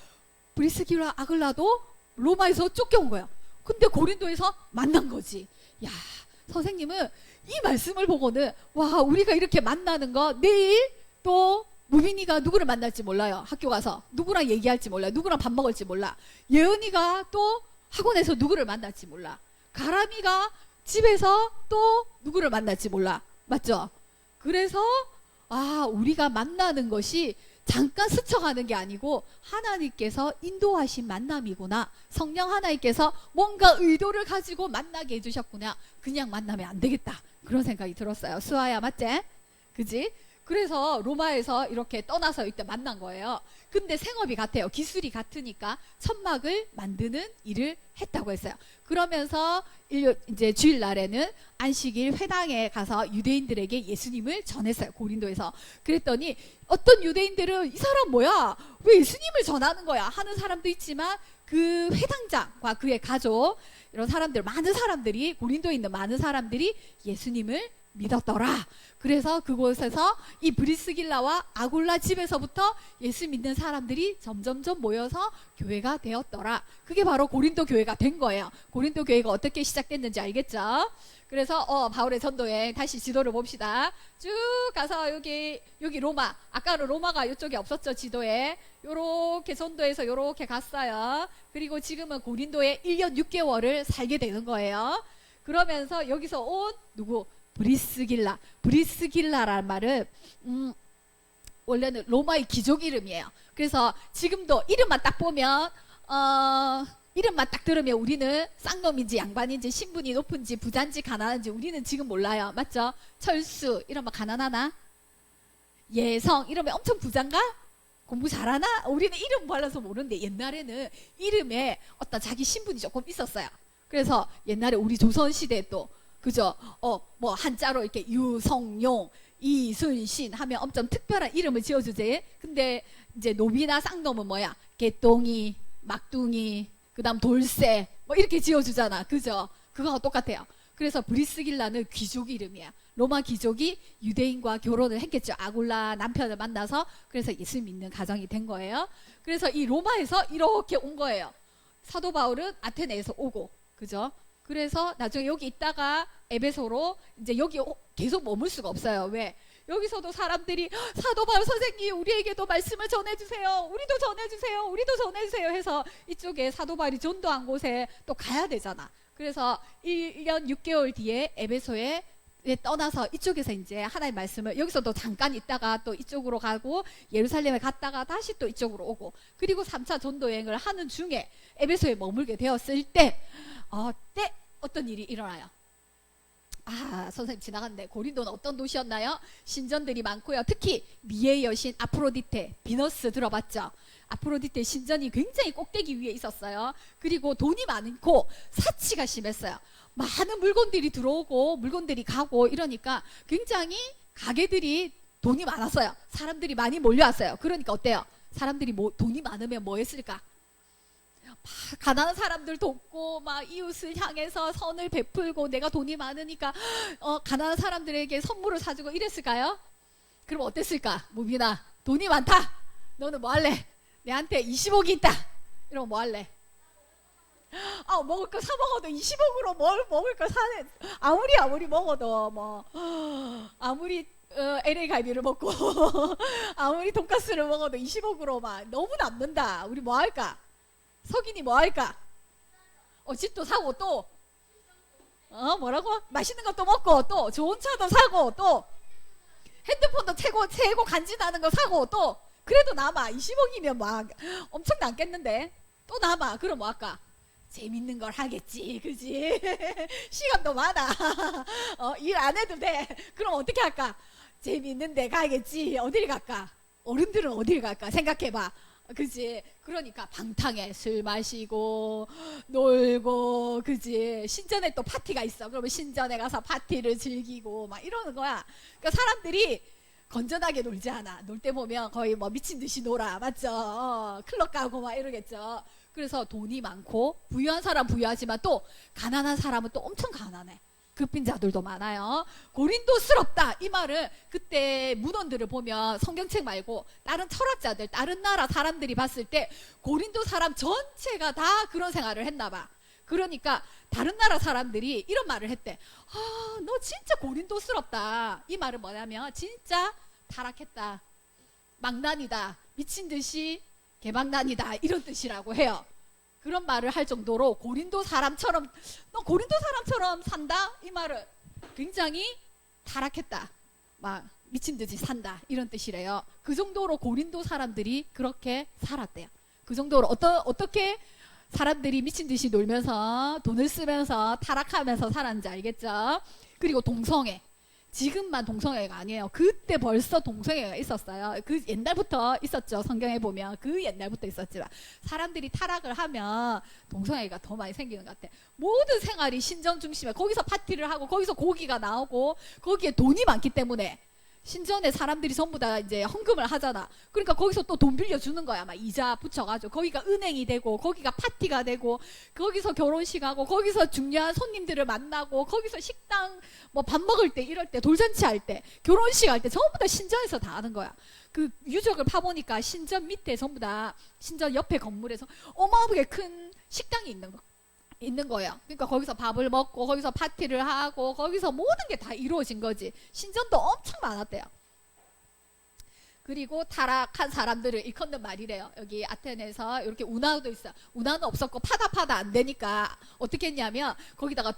브리스길라 아글라도 로마에서 쫓겨온 거예요. 근데 고린도에서 만난 거지. 야, 선생님은 이 말씀을 보고는 와, 우리가 이렇게 만나는 거 내일 또 무빈이가 누구를 만날지 몰라요. 학교 가서 누구랑 얘기할지 몰라요. 누구랑 밥 먹을지 몰라. 예은이가 또 학원에서 누구를 만날지 몰라. 가람이가 집에서 또 누구를 만날지 몰라. 맞죠? 그래서 우리가 만나는 것이 잠깐 스쳐가는 게 아니고 하나님께서 인도하신 만남이구나. 성령 하나님께서 뭔가 의도를 가지고 만나게 해주셨구나. 그냥 만나면 안 되겠다. 그런 생각이 들었어요. 수아야, 맞지? 그지? 그래서 로마에서 이렇게 떠나서 이때 만난 거예요. 근데 생업이 같아요. 기술이 같으니까 천막을 만드는 일을 했다고 했어요. 그러면서 이제 주일날에는 안식일 회당에 가서 유대인들에게 예수님을 전했어요. 고린도에서. 그랬더니 어떤 유대인들은 이 사람 뭐야? 왜 예수님을 전하는 거야? 하는 사람도 있지만 그 회당장과 그의 가족, 이런 사람들, 많은 사람들이, 고린도에 있는 많은 사람들이 예수님을 믿었더라. 그래서 그곳에서 이 브리스길라와 아굴라 집에서부터 예수 믿는 사람들이 점점점 모여서 교회가 되었더라. 그게 바로 고린도 교회가 된 거예요. 고린도 교회가 어떻게 시작됐는지 알겠죠? 그래서 바울의 전도여행 다시 지도를 봅시다. 쭉 가서 여기 로마, 아까는 로마가 이쪽에 없었죠, 지도에. 요렇게 전도해서 요렇게 갔어요. 그리고 지금은 고린도에 1년 6개월을 살게 되는 거예요. 그러면서 여기서 온 누구? 브리스길라라는 말은 원래는 로마의 귀족 이름이에요. 그래서 지금도 이름만 딱 보면 이름만 딱 들으면 우리는 쌍놈인지 양반인지 신분이 높은지 부자인지 가난한지 우리는 지금 몰라요. 맞죠? 철수 이러면 가난하나? 예성 이러면 엄청 부자인가? 공부 잘하나? 우리는 이름 몰라서 모르는데 옛날에는 이름에 어떤 자기 신분이 조금 있었어요. 그래서 옛날에 우리 조선시대에 또 그죠? 뭐 한자로 이렇게 유성용, 이순신 하면 엄청 특별한 이름을 지어주지. 근데 이제 노비나 쌍놈은 뭐야? 개똥이, 막둥이, 그다음 돌쇠 뭐 이렇게 지어주잖아. 그죠? 그거하고 똑같아요. 그래서 브리스길라는 귀족 이름이야. 로마 귀족이 유대인과 결혼을 했겠죠. 아굴라 남편을 만나서. 그래서 예수 믿는 가정이 된 거예요. 그래서 이 로마에서 이렇게 온 거예요. 사도 바울은 아테네에서 오고, 그죠? 그래서 나중에 여기 있다가 에베소로 이제 여기 계속 머물 수가 없어요. 왜? 여기서도 사람들이 사도 바울 선생님 우리에게도 말씀을 전해주세요. 우리도 전해주세요. 우리도 전해주세요 해서 이쪽에 사도 바울이 전도한 곳에 또 가야 되잖아. 그래서 1년 6개월 뒤에 에베소에 떠나서 이쪽에서 이제 하나님의 말씀을 여기서도 잠깐 있다가 또 이쪽으로 가고 예루살렘에 갔다가 다시 또 이쪽으로 오고 그리고 3차 전도 여행을 하는 중에 에베소에 머물게 되었을 때 어떤 일이 일어나요? 선생님 지나갔네. 고린도는 어떤 도시였나요? 신전들이 많고요. 특히 미의 여신 아프로디테, 비너스 들어봤죠? 아프로디테 신전이 굉장히 꼭대기 위에 있었어요. 그리고 돈이 많고 사치가 심했어요. 많은 물건들이 들어오고 물건들이 가고 이러니까 굉장히 가게들이 돈이 많았어요. 사람들이 많이 몰려왔어요. 그러니까 어때요? 사람들이 돈이 많으면 뭐 했을까? 가난한 사람들 돕고 막 이웃을 향해서 선을 베풀고 내가 돈이 많으니까 가난한 사람들에게 선물을 사주고 이랬을까요? 그럼 어땠을까? 무빈아 돈이 많다. 너는 뭐 할래? 내한테 20억이 있다. 이러면 뭐 할래? 먹을 거 사 먹어도 20억으로 뭘 먹을 거 사네. 아무리 먹어도 뭐 아무리 LA 갈비를 먹고 아무리 돈가스를 먹어도 20억으로 막 너무 남는다. 우리 뭐 할까? 석인이 뭐 할까? 집도 사고 또 뭐라고? 맛있는 것도 먹고 또 좋은 차도 사고 또 핸드폰도 최고 간지나는 거 사고 또 그래도 남아. 20억이면 막 엄청 남겠는데 또 남아. 그럼 뭐 할까? 재밌는 걸 하겠지. 그지? 시간도 많아. 일 안 해도 돼. 그럼 어떻게 할까? 재밌는 데 가겠지. 어딜 갈까? 어른들은 어딜 갈까? 생각해봐. 그지? 그러니까 방탕해. 술 마시고 놀고 그지? 신전에 또 파티가 있어. 그러면 신전에 가서 파티를 즐기고 막 이러는 거야. 그러니까 사람들이 건전하게 놀지 않아. 놀 때 보면 거의 뭐 미친 듯이 놀아. 맞죠? 클럽 가고 막 이러겠죠. 그래서 돈이 많고 부유한 사람 부유하지만 또 가난한 사람은 또 엄청 가난해. 급빈자들도 많아요. 고린도스럽다 이 말은 그때 문헌들을 보면 성경책 말고 다른 철학자들 다른 나라 사람들이 봤을 때 고린도 사람 전체가 다 그런 생활을 했나 봐. 그러니까 다른 나라 사람들이 이런 말을 했대. 너 진짜 고린도스럽다. 이 말은 뭐냐면 진짜 타락했다, 망난이다, 미친듯이 개망난이다 이런 뜻이라고 해요. 그런 말을 할 정도로 고린도 사람처럼 너 고린도 사람처럼 산다? 이 말은 굉장히 타락했다, 막 미친듯이 산다 이런 뜻이래요. 그 정도로 고린도 사람들이 그렇게 살았대요. 그 정도로 어떻게 사람들이 미친듯이 놀면서 돈을 쓰면서 타락하면서 살았는지 알겠죠? 그리고 동성애. 지금만 동성애가 아니에요. 그때 벌써 동성애가 있었어요. 그 옛날부터 있었죠. 성경에 보면 그 옛날부터 있었지만 사람들이 타락을 하면 동성애가 더 많이 생기는 것 같아. 모든 생활이 신전 중심에 거기서 파티를 하고 거기서 고기가 나오고 거기에 돈이 많기 때문에 신전에 사람들이 전부 다 이제 헌금을 하잖아. 그러니까 거기서 또 돈 빌려주는 거야. 막 이자 붙여가지고 거기가 은행이 되고 거기가 파티가 되고 거기서 결혼식하고 거기서 중요한 손님들을 만나고 거기서 식당 뭐 밥 먹을 때 이럴 때 돌잔치 할 때 결혼식 할 때 전부 다 신전에서 다 하는 거야. 그 유적을 파보니까 신전 밑에 전부 다 신전 옆에 건물에서 어마어마하게 큰 식당이 있는 거예요. 그러니까 거기서 밥을 먹고 거기서 파티를 하고 거기서 모든 게 다 이루어진 거지. 신전도 엄청 많았대요. 그리고 타락한 사람들을 일컫는 말이래요. 여기 아테네에서 이렇게 운하도 있어요. 운하는 없었고 파다 안 되니까 어떻게 했냐면 거기다가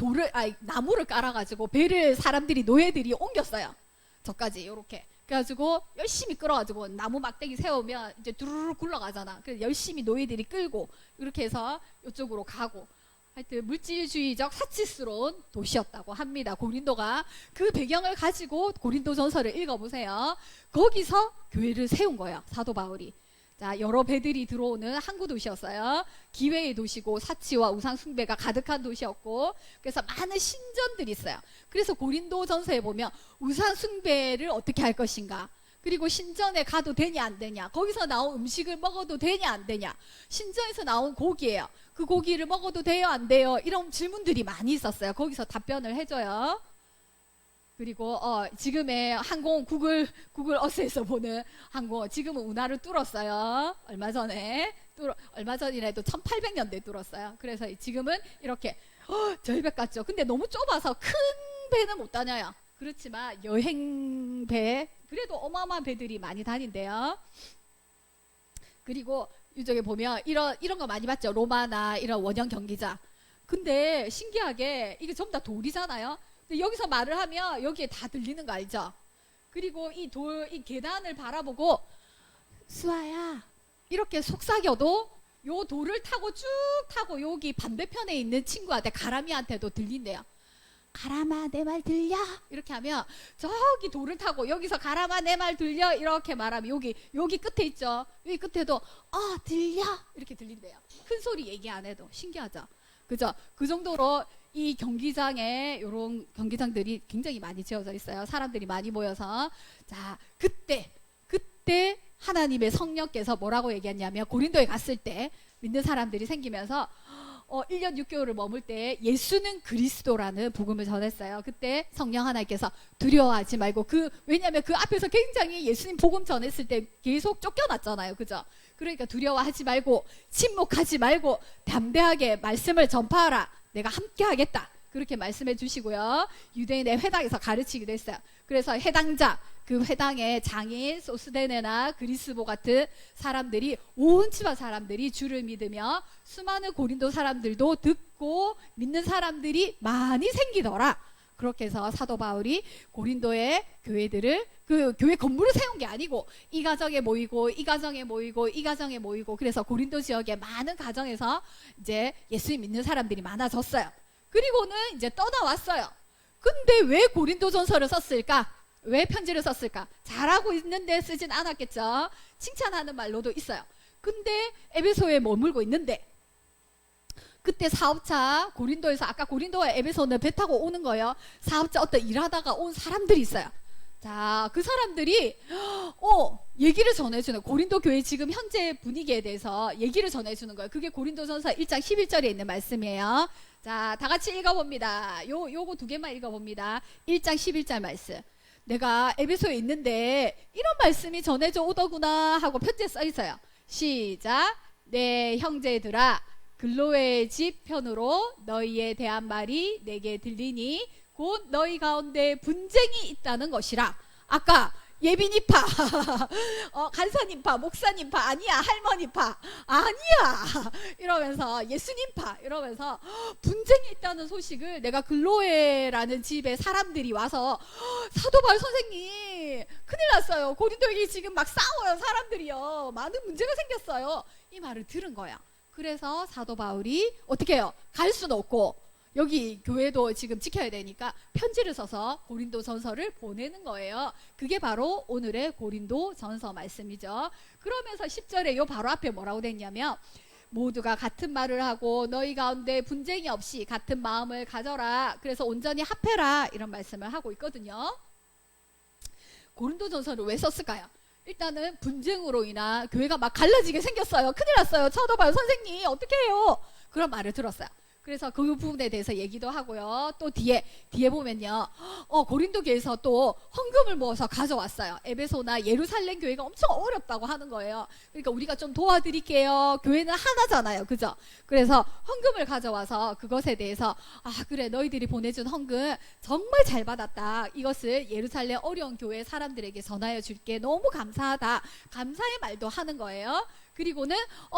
나무를 깔아가지고 배를 사람들이 노예들이 옮겼어요. 저까지 이렇게. 그래가지고 열심히 끌어가지고 나무 막대기 세우면 이제 두루룩 굴러가잖아. 그래서 열심히 노예들이 끌고 이렇게 해서 이쪽으로 가고. 하여튼 물질주의적 사치스러운 도시였다고 합니다. 고린도가. 그 배경을 가지고 고린도전서를 읽어보세요. 거기서 교회를 세운 거예요. 사도 바울이. 자, 여러 배들이 들어오는 항구 도시였어요. 기회의 도시고 사치와 우상 숭배가 가득한 도시였고 그래서 많은 신전들이 있어요. 그래서 고린도전서에 보면 우상 숭배를 어떻게 할 것인가, 그리고 신전에 가도 되냐 안 되냐, 거기서 나온 음식을 먹어도 되냐 안 되냐, 신전에서 나온 고기예요. 그 고기를 먹어도 돼요 안 돼요, 이런 질문들이 많이 있었어요. 거기서 답변을 해줘요. 그리고 지금의 항공 구글 어스에서 보는 항공 지금은 운하를 뚫었어요. 얼마 전이라도 1800년대에 뚫었어요. 그래서 지금은 이렇게 절벽 같죠. 근데 너무 좁아서 큰 배는 못 다녀요. 그렇지만 여행배 그래도 어마어마한 배들이 많이 다닌대요. 그리고 이쪽에 보면 이런 거 많이 봤죠. 로마나 이런 원형 경기장. 근데 신기하게 이게 전부 다 돌이잖아요. 근데 여기서 말을 하면 여기에 다 들리는 거 알죠? 그리고 이 계단을 바라보고 수아야 이렇게 속삭여도 요 돌을 타고 쭉 타고 여기 반대편에 있는 친구한테 가람이한테도 들린대요. 가람아 내 말 들려? 이렇게 하면 저기 돌을 타고 여기서 가람아 내 말 들려? 이렇게 말하면 여기 끝에 있죠. 여기 끝에도 들려? 이렇게 들린대요. 큰 소리 얘기 안 해도. 신기하죠? 그죠? 그 정도로 이 경기장에 이런 경기장들이 굉장히 많이 지어져 있어요. 사람들이 많이 모여서. 자, 그때 하나님의 성령께서 뭐라고 얘기했냐면 고린도에 갔을 때 믿는 사람들이 생기면서 1년 6개월을 머물 때 예수는 그리스도라는 복음을 전했어요. 그때 성령 하나님께서 두려워하지 말고 왜냐하면 그 앞에서 굉장히 예수님 복음 전했을 때 계속 쫓겨났잖아요. 그죠? 그러니까 두려워하지 말고 침묵하지 말고 담대하게 말씀을 전파하라. 내가 함께 하겠다. 그렇게 말씀해 주시고요. 유대인의 회당에서 가르치기도 했어요. 그래서 해당자, 그 회당의 장인 소스데네나 그리스보 같은 사람들이 온 지파 사람들이 주를 믿으며 수많은 고린도 사람들도 듣고 믿는 사람들이 많이 생기더라. 그렇게 해서 사도 바울이 고린도의 교회들을 그 교회 건물을 세운 게 아니고 이 가정에 모이고 이 가정에 모이고 이 가정에 모이고 그래서 고린도 지역의 많은 가정에서 이제 예수님 믿는 사람들이 많아졌어요. 그리고는 이제 떠나왔어요. 근데 왜 고린도전서를 썼을까? 왜 편지를 썼을까? 잘하고 있는데 쓰진 않았겠죠. 칭찬하는 말로도 있어요. 근데 에베소에 머물고 있는데 그때 사업차 고린도에서 아까 고린도와 에베소는 배 타고 오는 거예요. 사업차 어떤 일하다가 온 사람들이 있어요. 자, 그 사람들이 얘기를 전해주는 고린도 교회 지금 현재 분위기에 대해서 얘기를 전해주는 거예요. 그게 고린도전서 1장 11절에 있는 말씀이에요. 자, 다 같이 읽어봅니다. 요거 두 개만 읽어봅니다. 1장 11절 말씀. 내가 에베소에 있는데 이런 말씀이 전해져 오더구나 하고 편지에 써 있어요. 시작. 내 형제들아 글로의 집 편으로 너희에 대한 말이 내게 들리니 곧 너희 가운데 분쟁이 있다는 것이라. 아까 예비니파 간사님파 목사님파 아니야 할머니파 아니야 이러면서 예수님파 이러면서 분쟁이 있다는 소식을 내가 글로에라는 집에 사람들이 와서 사도 바울 선생님 큰일 났어요. 고린도에 지금 막 싸워요. 사람들이요. 많은 문제가 생겼어요. 이 말을 들은 거야. 그래서 사도 바울이 어떻게 해요? 갈 수는 없고 여기 교회도 지금 지켜야 되니까 편지를 써서 고린도전서를 보내는 거예요. 그게 바로 오늘의 고린도전서 말씀이죠. 그러면서 10절에 요 바로 앞에 뭐라고 됐냐면 모두가 같은 말을 하고 너희 가운데 분쟁이 없이 같은 마음을 가져라. 그래서 온전히 합해라. 이런 말씀을 하고 있거든요. 고린도전서를 왜 썼을까요? 일단은 분쟁으로 인한 교회가 막 갈라지게 생겼어요. 큰일 났어요. 사도 바울 선생님 어떻게 해요? 그런 말을 들었어요. 그래서 그 부분에 대해서 얘기도 하고요. 또 뒤에 보면요. 고린도 교회에서 또 헌금을 모아서 가져왔어요. 에베소나 예루살렘 교회가 엄청 어렵다고 하는 거예요. 그러니까 우리가 좀 도와드릴게요. 교회는 하나잖아요. 그죠? 그래서 헌금을 가져와서 그것에 대해서 그래 너희들이 보내준 헌금 정말 잘 받았다. 이것을 예루살렘 어려운 교회 사람들에게 전하여 줄게. 너무 감사하다. 감사의 말도 하는 거예요. 그리고는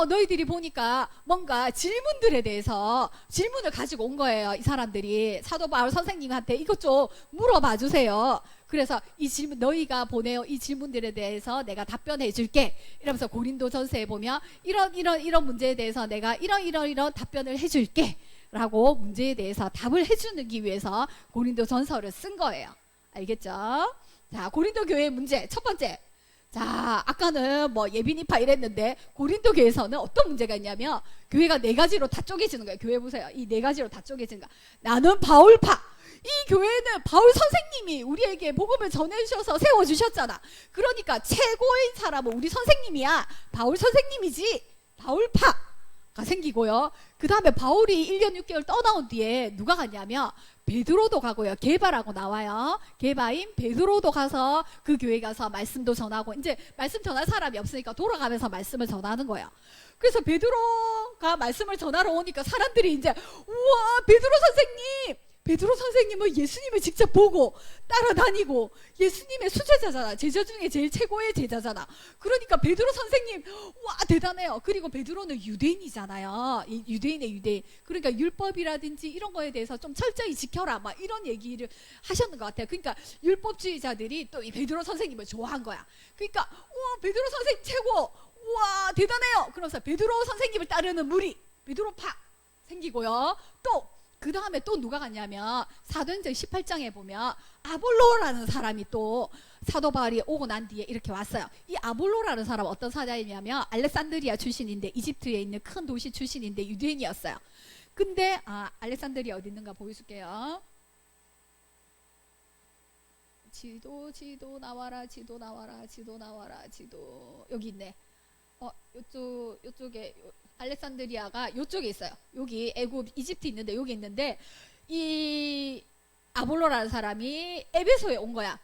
너희들이 보니까 뭔가 질문들에 대해서 질문을 가지고 온 거예요. 이 사람들이 사도 바울 선생님한테 이것 좀 물어봐 주세요. 그래서 이 질문 너희가 보내요 이 질문들에 대해서 내가 답변해 줄게. 이러면서 고린도전서에 보면 이런 문제에 대해서 내가 이런 답변을 해줄게 라고 문제에 대해서 답을 해주기 위해서 고린도전서를 쓴 거예요. 알겠죠? 자, 고린도 교회의 문제 첫 번째. 자, 아까는 뭐 예비니파 이랬는데 고린도 교회에서는 어떤 문제가 있냐면 교회가 네 가지로 다 쪼개지는 거예요. 교회 보세요. 이 네 가지로 다 쪼개지는 거야. 나는 바울파. 이 교회는 바울 선생님이 우리에게 복음을 전해주셔서 세워주셨잖아. 그러니까 최고인 사람은 우리 선생님이야. 바울 선생님이지. 바울파가 생기고요. 그 다음에 바울이 1년 6개월 떠나온 뒤에 누가 갔냐면 베드로도 가고요. 게바라고 나와요. 게바인 베드로도 가서 그 교회 가서 말씀도 전하고 이제 말씀 전할 사람이 없으니까 돌아가면서 말씀을 전하는 거예요. 그래서 베드로가 말씀을 전하러 오니까 사람들이 이제 우와 베드로 선생님은 예수님을 직접 보고 따라다니고 예수님의 수제자잖아. 제자 중에 제일 최고의 제자잖아. 그러니까 베드로 선생님 와 대단해요. 그리고 베드로는 유대인이잖아요. 유대인의 유대인. 그러니까 율법이라든지 이런 거에 대해서 좀 철저히 지켜라 막 이런 얘기를 하셨는 것 같아요. 그러니까 율법주의자들이 또 이 베드로 선생님을 좋아한 거야. 그러니까 우와 베드로 선생님 최고. 우와 대단해요. 그러면서 베드로 선생님을 따르는 무리 베드로파 생기고요. 또 그 다음에 또 누가 갔냐면 사도행전 18장에 보면 아볼로라는 사람이 또 사도 바울이 오고 난 뒤에 이렇게 왔어요. 이 아볼로라는 사람 어떤 사람이냐면 알렉산드리아 출신인데 이집트에 있는 큰 도시 출신인데 유대인이었어요. 근데 알렉산드리아 어디 있는가 보여줄게요. 지도 나와라. 여기 있네. 요쪽에 알렉산드리아가 요쪽에 있어요. 여기 애굽 이집트 있는데 여기 있는데 이 아볼로라는 사람이 에베소에 온 거야.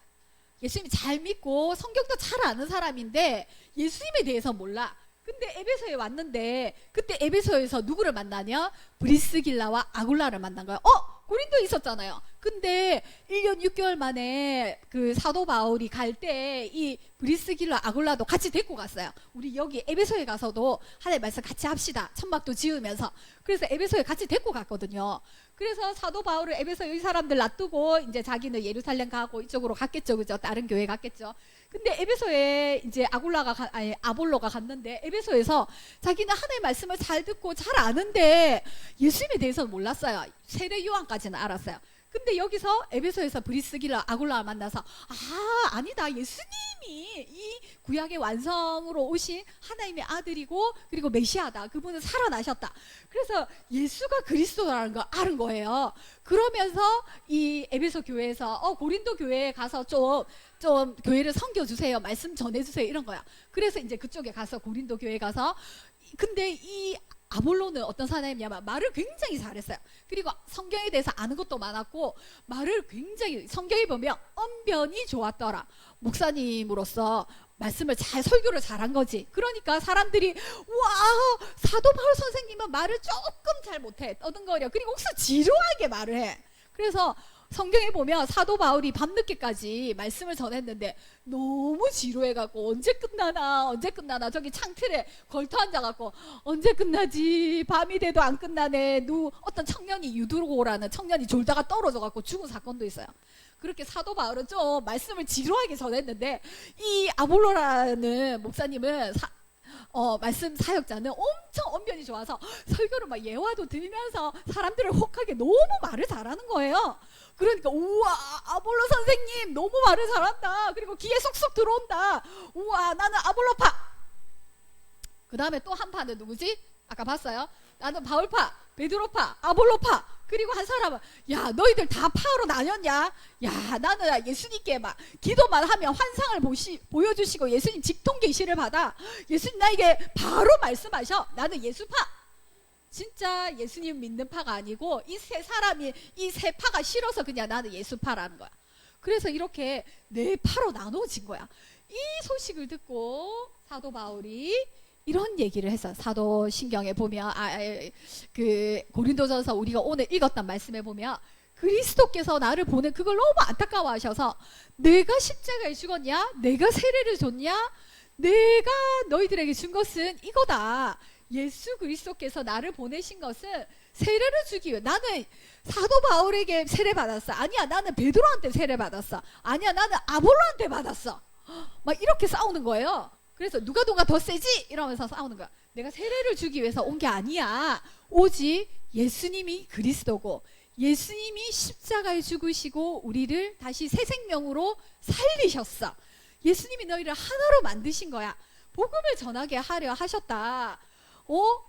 예수님 잘 믿고 성경도 잘 아는 사람인데 예수님에 대해서 몰라. 근데 에베소에 왔는데 그때 에베소에서 누구를 만나냐? 브리스길라와 아굴라를 만난 거야. 고린도에 있었잖아요. 근데 1년 6개월 만에 그 사도 바울이 갈 때 이 브리스길라 아굴라도 같이 데리고 갔어요. 우리 여기 에베소에 가서도 하나님 말씀 같이 합시다. 천막도 지으면서. 그래서 에베소에 같이 데리고 갔거든요. 그래서 사도 바울을 에베소에 이 사람들 놔두고 이제 자기는 예루살렘 가고 이쪽으로 갔겠죠. 그죠? 다른 교회 갔겠죠. 근데 에베소에 이제 아볼로가 갔는데 에베소에서 자기는 하나님의 말씀을 잘 듣고 잘 아는데 예수님에 대해서는 몰랐어요. 세례 요한까지는 알았어요. 근데 여기서 에베소에서 브리스길라 아굴라를 만나서 아니다. 예수님이 이 구약의 완성으로 오신 하나님의 아들이고 그리고 메시아다. 그분은 살아나셨다. 그래서 예수가 그리스도라는 걸 아는 거예요. 그러면서 이 에베소 교회에서 고린도 교회에 가서 좀 교회를 섬겨주세요. 말씀 전해주세요. 이런 거야. 그래서 이제 그쪽에 가서 고린도 교회에 가서 근데 이 아볼로는 어떤 사람이냐면 말을 굉장히 잘했어요. 그리고 성경에 대해서 아는 것도 많았고 말을 굉장히 성경에 보면 언변이 좋았더라. 목사님으로서 말씀을 설교를 잘한 거지. 그러니까 사람들이 와 사도 바울 선생님은 말을 조금 잘 못해. 떠든거려. 그리고 혹시 지루하게 말을 해. 그래서 성경에 보면 사도 바울이 밤늦게까지 말씀을 전했는데 너무 지루해갖고 언제 끝나나 저기 창틀에 걸터 앉아갖고 언제 끝나지 밤이 돼도 안 끝나네. 어떤 청년이 유두로라는 청년이 졸다가 떨어져갖고 죽은 사건도 있어요. 그렇게 사도 바울은 좀 말씀을 지루하게 전했는데 이 아볼로라는 목사님은 말씀 사역자는 엄청 언변이 좋아서 설교를 막 예화도 들면서 사람들을 혹하게 너무 말을 잘하는 거예요. 그러니까 우와 아볼로 선생님 너무 말을 잘한다. 그리고 귀에 쏙쏙 들어온다. 우와 나는 아볼로파. 그 다음에 또 한 파는 누구지? 아까 봤어요. 나는 바울파, 베드로파, 아볼로파. 그리고 한 사람은 야 너희들 다 파로 나뉘었냐? 야 나는 예수님께 막 기도만 하면 환상을 보여주시고 예수님 직통 계시를 받아. 예수님 나에게 바로 말씀하셔. 나는 예수파. 진짜 예수님 믿는 파가 아니고 이 세 사람이 이 세 파가 싫어서 그냥 나는 예수파라는 거야. 그래서 이렇게 네 파로 나눠진 거야. 이 소식을 듣고 사도 바울이 이런 얘기를 했어. 사도신경에 보면 그 고린도전서 우리가 오늘 읽었던 말씀에 보면 그리스도께서 나를 보내 그걸 너무 안타까워하셔서 내가 십자가에 죽었냐? 내가 세례를 줬냐? 내가 너희들에게 준 것은 이거다. 예수 그리스도께서 나를 보내신 것은 세례를 주기 위해. 나는 사도 바울에게 세례 받았어. 아니야 나는 베드로한테 세례 받았어. 아니야 나는 아볼로한테 받았어. 막 이렇게 싸우는 거예요. 그래서 누가 더 세지? 이러면서 싸우는 거야. 내가 세례를 주기 위해서 온 게 아니야. 오직 예수님이 그리스도고 예수님이 십자가에 죽으시고 우리를 다시 새 생명으로 살리셨어. 예수님이 너희를 하나로 만드신 거야. 복음을 전하게 하려 하셨다.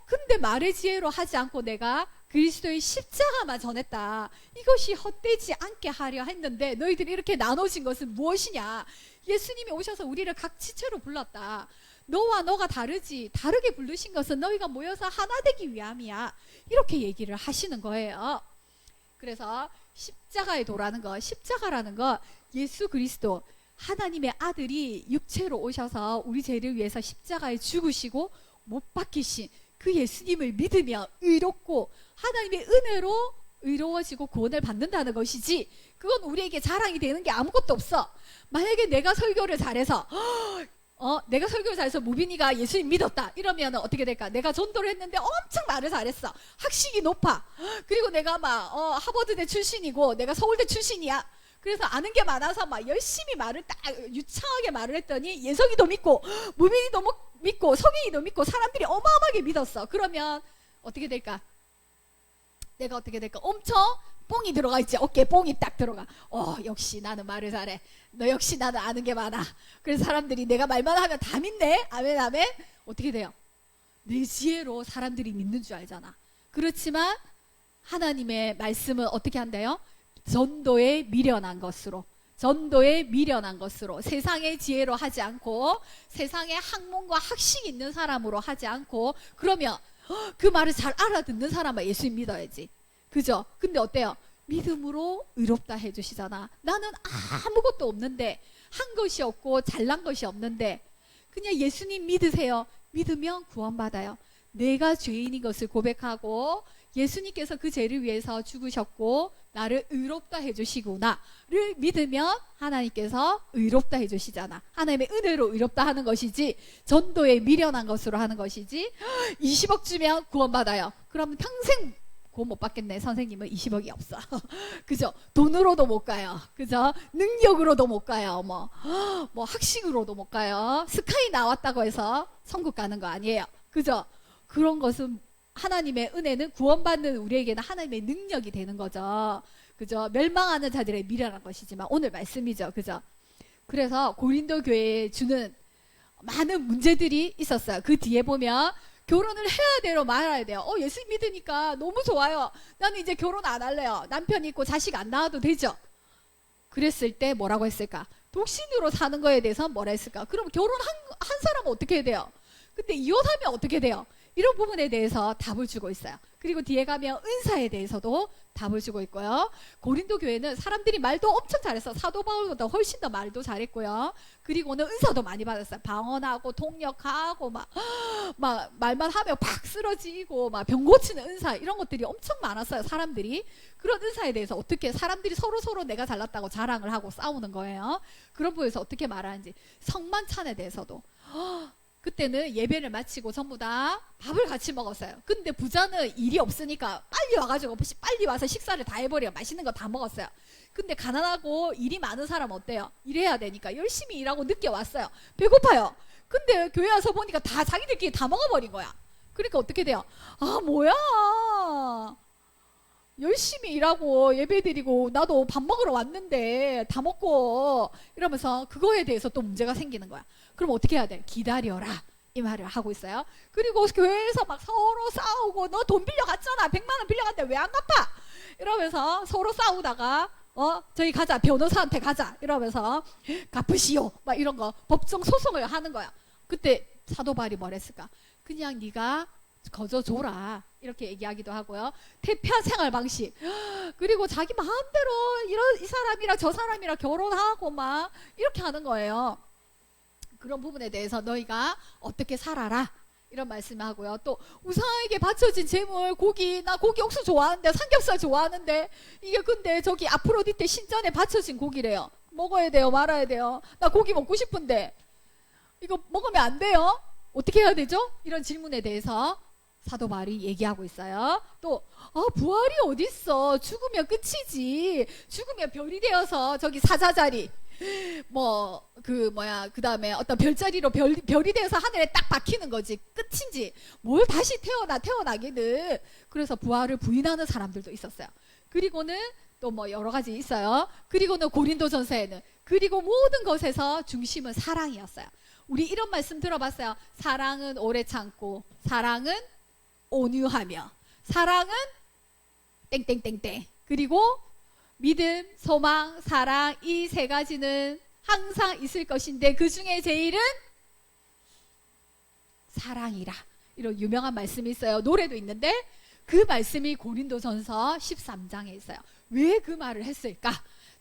근데 말의 지혜로 하지 않고 내가 그리스도의 십자가만 전했다. 이것이 헛되지 않게 하려 했는데 너희들이 이렇게 나눠진 것은 무엇이냐? 예수님이 오셔서 우리를 각 지체로 불렀다. 너와 너가 다르지. 다르게 부르신 것은 너희가 모여서 하나 되기 위함이야. 이렇게 얘기를 하시는 거예요. 그래서 십자가에 도라는 거, 십자가라는 거 예수 그리스도 하나님의 아들이 육체로 오셔서 우리 죄를 위해서 십자가에 죽으시고 못 박히신 그 예수님을 믿으며 의롭고 하나님의 은혜로 의로워지고 구원을 받는다는 것이지 그건 우리에게 자랑이 되는 게 아무것도 없어. 만약에 내가 설교를 잘해서 무빈이가 예수님 믿었다 이러면 어떻게 될까? 내가 전도를 했는데 엄청 말을 잘했어. 학식이 높아. 그리고 내가 막 하버드대 출신이고 내가 서울대 출신이야. 그래서 아는 게 많아서 막 열심히 말을 딱 유창하게 말을 했더니 예석이도 믿고 무빈이도 믿고 성인이도 믿고 사람들이 어마어마하게 믿었어. 그러면 어떻게 될까? 내가 어떻게 될까? 엄청 뽕이 들어가 있지. 어깨에 뽕이 딱 들어가. 역시 나는 말을 잘해. 너 역시 나는 아는 게 많아. 그래서 사람들이 내가 말만 하면 다 믿네. 아멘 아멘. 어떻게 돼요? 내 지혜로 사람들이 믿는 줄 알잖아. 그렇지만 하나님의 말씀은 어떻게 한대요? 전도에 미련한 것으로 세상의 지혜로 하지 않고 세상의 학문과 학식이 있는 사람으로 하지 않고 그러면 그 말을 잘 알아듣는 사람은 예수님 믿어야지. 그죠? 근데 어때요? 믿음으로 의롭다 해주시잖아. 나는 아무것도 없는데 한 것이 없고 잘난 것이 없는데 그냥 예수님 믿으세요. 믿으면 구원받아요. 내가 죄인인 것을 고백하고 예수님께서 그 죄를 위해서 죽으셨고 나를 의롭다 해주시구나를 믿으면 하나님께서 의롭다 해주시잖아. 하나님의 은혜로 의롭다 하는 것이지 전도에 미련한 것으로 하는 것이지 20억 주면 구원받아요. 그러면 평생 구원 못 받겠네. 선생님은 20억이 없어. 그죠? 돈으로도 못 가요. 그죠? 능력으로도 못 가요. 뭐 학식으로도 못 가요. 스카이 나왔다고 해서 천국 가는 거 아니에요. 그죠? 그런 것은 하나님의 은혜는 구원받는 우리에게는 하나님의 능력이 되는 거죠. 그죠? 멸망하는 자들의 미련한 것이지만 오늘 말씀이죠. 그죠? 그래서 고린도 교회에 주는 많은 문제들이 있었어요. 그 뒤에 보면 결혼을 해야 돼요, 말아야 돼요. 예수 믿으니까 너무 좋아요. 나는 이제 결혼 안 할래요. 남편 있고 자식 안 낳아도 되죠. 그랬을 때 뭐라고 했을까? 독신으로 사는 거에 대해서 뭐라 했을까? 그럼 결혼한 사람은 어떻게 해야 돼요? 근데 이혼하면 어떻게 돼요? 이런 부분에 대해서 답을 주고 있어요. 그리고 뒤에 가면 은사에 대해서도 답을 주고 있고요. 고린도 교회는 사람들이 말도 엄청 잘했어. 사도 바울보다 훨씬 더 말도 잘했고요. 그리고는 은사도 많이 받았어요. 방언하고 통역하고 막 말만 하면 팍 쓰러지고 막 병 고치는 은사 이런 것들이 엄청 많았어요. 사람들이 그런 은사에 대해서 어떻게 사람들이 서로 내가 잘났다고 자랑을 하고 싸우는 거예요. 그런 부분에서 어떻게 말하는지 성만찬에 대해서도 그때는 예배를 마치고 전부 다 밥을 같이 먹었어요. 근데 부자는 일이 없으니까 빨리 와가지고 빨리 와서 식사를 다 해버려. 맛있는 거 다 먹었어요. 근데 가난하고 일이 많은 사람은 어때요? 일해야 되니까 열심히 일하고 늦게 왔어요. 배고파요. 근데 교회 와서 보니까 다 자기들끼리 다 먹어버린 거야. 그러니까 어떻게 돼요? 아, 뭐야, 열심히 일하고 예배드리고 나도 밥 먹으러 왔는데 다 먹고 이러면서 그거에 대해서 또 문제가 생기는 거야. 그럼 어떻게 해야 돼? 기다려라, 이 말을 하고 있어요. 그리고 교회에서 막 서로 싸우고, 너 돈 빌려갔잖아, 100만 원 빌려갔는데 왜 안 갚아? 이러면서 서로 싸우다가 저희 가자, 변호사한테 가자, 이러면서 갚으시오, 막 이런 거 법정 소송을 하는 거야. 그때 사도 바울이 뭐랬을까? 그냥 네가 거저 줘라, 이렇게 얘기하기도 하고요. 태폐한 생활 방식, 그리고 자기 마음대로 이 사람이랑 저 사람이랑 결혼하고 막 이렇게 하는 거예요. 그런 부분에 대해서 너희가 어떻게 살아라, 이런 말씀을 하고요. 또 우상에게 바쳐진 제물, 고기, 나 고기 억수 좋아하는데, 삼겹살 좋아하는데, 이게 근데 저기 아프로디테 신전에 바쳐진 고기래요. 먹어야 돼요, 말아야 돼요? 나 고기 먹고 싶은데 이거 먹으면 안 돼요? 어떻게 해야 되죠? 이런 질문에 대해서 사도 바울이 얘기하고 있어요. 또 부활이 어딨어? 죽으면 끝이지. 죽으면 별이 되어서 저기 사자자리, 그 다음에 어떤 별자리로 별이 되어서 하늘에 딱 박히는 거지. 끝인지. 뭘 다시 태어나기는. 그래서 부활을 부인하는 사람들도 있었어요. 그리고는 또 여러 가지 있어요. 그리고는 고린도전서에는, 그리고 모든 것에서 중심은 사랑이었어요. 우리 이런 말씀 들어봤어요. 사랑은 오래 참고, 사랑은 온유하며, 사랑은 땡땡땡땡, 그리고 믿음, 소망, 사랑, 이 세 가지는 항상 있을 것인데 그 중에 제일은 사랑이라, 이런 유명한 말씀이 있어요. 노래도 있는데 그 말씀이 고린도전서 13장에 있어요. 왜 그 말을 했을까?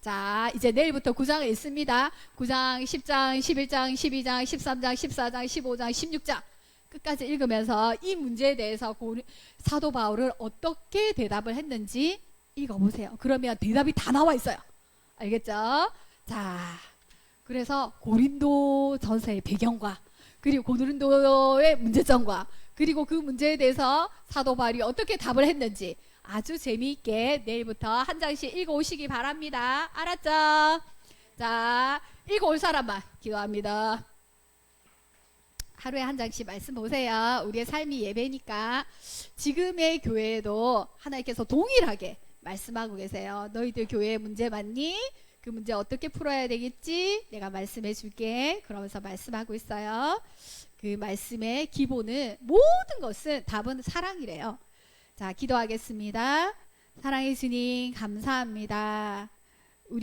자, 이제 내일부터 9장을 읽습니다. 9장, 10장, 11장, 12장, 13장, 14장, 15장, 16장 끝까지 읽으면서 이 문제에 대해서 사도 바울은 어떻게 대답을 했는지 읽어보세요. 그러면 대답이 다 나와 있어요. 알겠죠? 자, 그래서 고린도 전서의 배경과, 그리고 고린도의 문제점과, 그리고 그 문제에 대해서 사도 바울이 어떻게 답을 했는지 아주 재미있게 내일부터 한 장씩 읽어오시기 바랍니다. 알았죠? 자, 읽어올 사람만 기도합니다. 하루에 한 장씩 말씀 보세요. 우리의 삶이 예배니까. 지금의 교회에도 하나님께서 동일하게 말씀하고 계세요. 너희들 교회에 문제 많니? 그 문제 어떻게 풀어야 되겠지? 내가 말씀해 줄게. 그러면서 말씀하고 있어요. 그 말씀의 기본은, 모든 것은 답은 사랑이래요. 자, 기도하겠습니다. 사랑의 주님, 감사합니다.